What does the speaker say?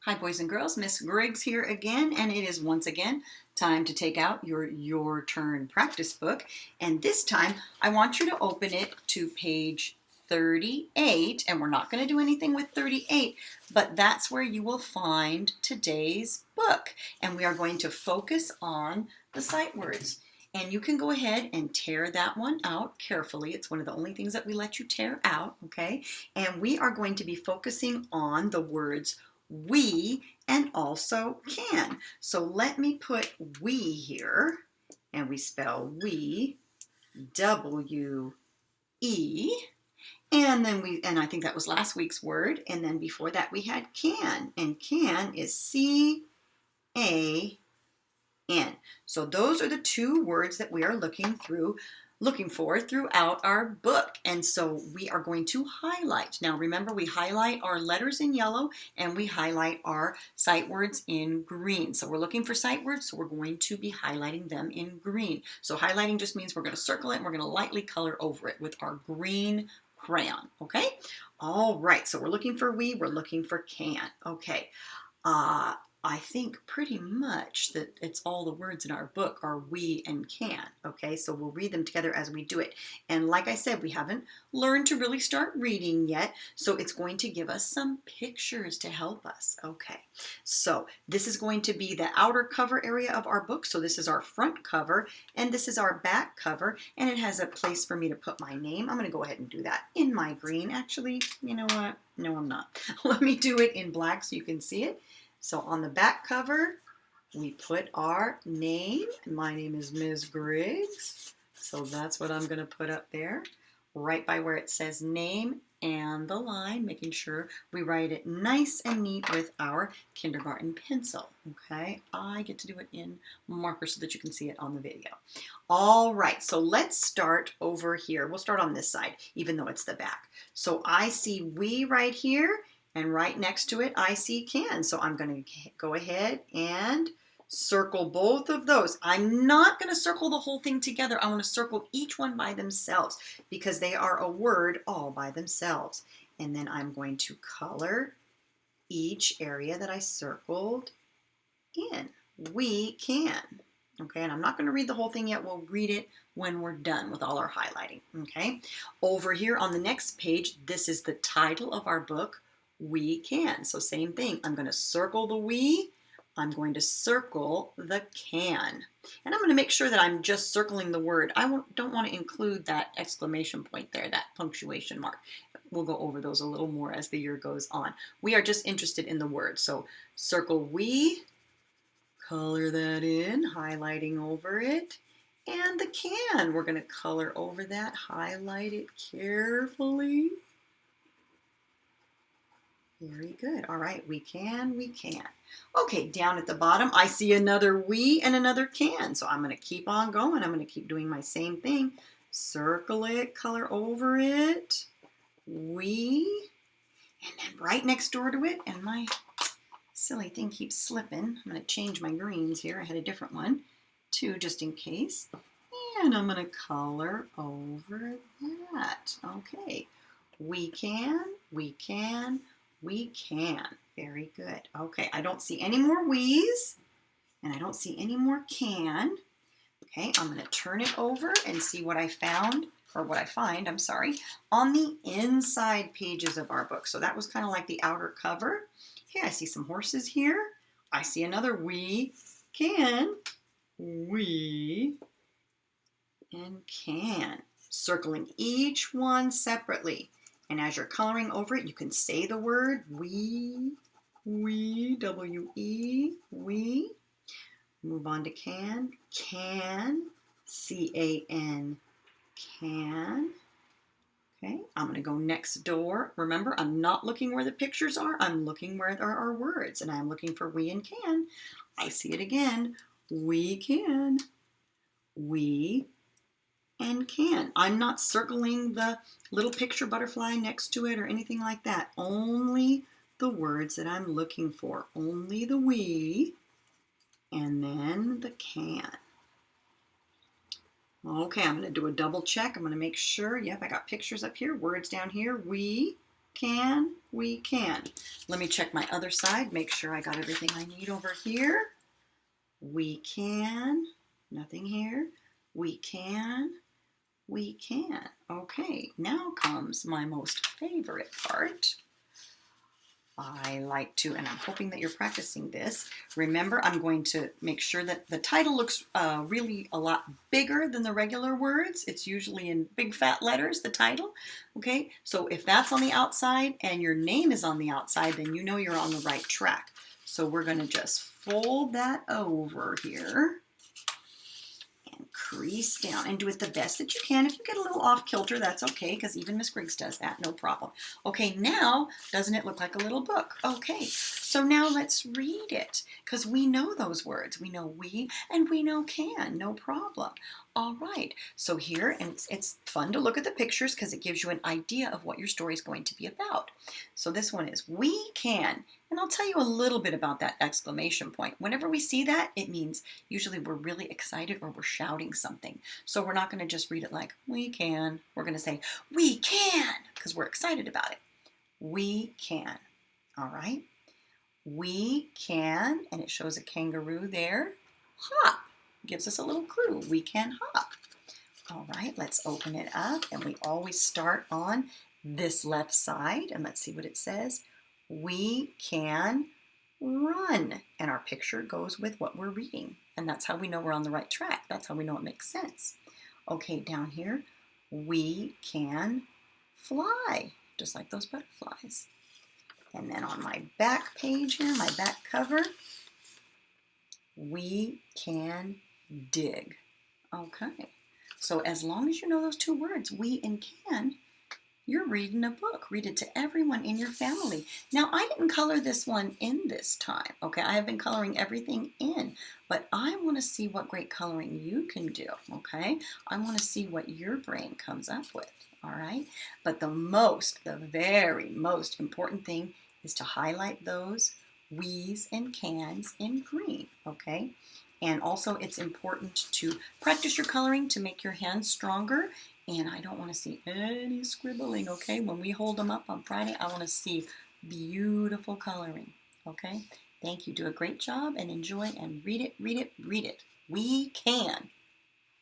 Hi boys and girls, Miss Griggs here again, and it is once again time to take out your turn practice book. And this time I want you to open it to page 38, and we're not going to do anything with 38, but that's where you will find today's book. And we are going to focus on the sight words. And you can go ahead and tear that one out carefully. It's one of the only things that we let you tear out, okay? And we are going to be focusing on the words we and also can. So let me put we here, and we spell we, W-E, and I think that was last week's word, and then before that we had can, and can is C-A-N. So those are the two words that we are looking for throughout our book. And so we are going to highlight. Now remember, we highlight our letters in yellow and we highlight our sight words in green. So we're looking for sight words, so we're going to be highlighting them in green. So highlighting just means we're going to circle it and we're going to lightly color over it with our green crayon, okay? All right, so we're looking for we, we're looking for can, okay. I think pretty much that it's all the words in our book are we and can, okay? So we'll read them together as we do it. And like I said, we haven't learned to really start reading yet, so it's going to give us some pictures to help us, okay? So this is going to be the outer cover area of our book. So this is our front cover, and this is our back cover, and it has a place for me to put my name. I'm gonna go ahead and do that in my green. Actually, you know what? No, I'm not. Let me do it in black so you can see it. So on the back cover, we put our name. My name is Ms. Griggs. So that's what I'm going to put up there, right by where it says name and the line, making sure we write it nice and neat with our kindergarten pencil. Okay, I get to do it in marker so that you can see it on the video. All right, so let's start over here. We'll start on this side, even though it's the back. So I see we right here. And right next to it, I see can. So I'm going to go ahead and circle both of those. I'm not going to circle the whole thing together. I want to circle each one by themselves because they are a word all by themselves. And then I'm going to color each area that I circled in. We can. Okay, and I'm not going to read the whole thing yet. We'll read it when we're done with all our highlighting. Okay, over here on the next page, this is the title of our book, We Can. So same thing. I'm going to circle the we. I'm going to circle the can. And I'm going to make sure that I'm just circling the word. I don't want to include that exclamation point there, that punctuation mark. We'll go over those a little more as the year goes on. We are just interested in the word. So circle we, color that in, highlighting over it. And the can, we're going to color over that, highlight it carefully. Very good. All right, we can, we can. Okay, down at the bottom, I see another we and another can. So I'm going to keep on going. I'm going to keep doing my same thing. Circle it, color over it. We, and then right next door to it, and my silly thing keeps slipping. I'm going to change my greens here. I had a different one, too, just in case. And I'm going to color over that. Okay, we can, we can. We can. Very good. Okay, I don't see any more we's, and I don't see any more can. Okay, I'm going to turn it over and see what I found, or what I find, I'm sorry, on the inside pages of our book. So that was kind of like the outer cover. Okay, I see some horses here. I see another we can. We and can. Circling each one separately. And as you're coloring over it, you can say the word we, W-E, we. Move on to can, C-A-N, can. Okay, I'm going to go next door. Remember, I'm not looking where the pictures are. I'm looking where there are words, and I'm looking for we and can. I see it again. We can. We and can. I'm not circling the little picture butterfly next to it or anything like that. Only the words that I'm looking for. Only the we and then the can. Okay, I'm going to do a double check. I'm going to make sure. Yep, I got pictures up here, words down here. We can, We can. Let me check my other side, make sure I got everything I need over here. We can. Nothing here. We can. We can. Okay, now comes my most favorite part. I like to, and I'm hoping that you're practicing this. Remember, I'm going to make sure that the title looks really a lot bigger than the regular words. It's usually in big fat letters, the title. Okay, so if that's on the outside and your name is on the outside, then you know you're on the right track. So we're going to just fold that over here and crease down and do it the best that you can. If you get a little off kilter, that's okay, because even Miss Griggs does that, no problem. Okay, now, doesn't it look like a little book? Okay, so now let's read it, because we know those words. We know we and we know can, no problem. All right, so here, and it's fun to look at the pictures because it gives you an idea of what your story is going to be about. So this one is we can, and I'll tell you a little bit about that exclamation point. Whenever we see that, it means usually we're really excited or we're shouting something. So we're not going to just read it like we can. We're going to say we can because we're excited about it. We can. All right. We can, and it shows a kangaroo there. Hop. Gives us a little clue. We can hop. All right, let's open it up, and we always start on this left side, and let's see what it says. We can run, and our picture goes with what we're reading, and that's how we know we're on the right track. That's how we know it makes sense. Okay, down here, we can fly, just like those butterflies. And then on my back page here, my back cover, we can dig. Okay, so as long as you know those two words, we and can, you're reading a book. Read it to everyone in your family. Now, I didn't color this one in this time, okay? I have been coloring everything in, but I want to see what great coloring you can do, okay? I want to see what your brain comes up with, all right? But the very most important thing is to highlight those we's and cans in green, okay? And also, it's important to practice your coloring to make your hands stronger. And I don't want to see any scribbling, okay? When we hold them up on Friday, I want to see beautiful coloring, okay? Thank you. Do a great job and enjoy and read it, read it, read it. We can.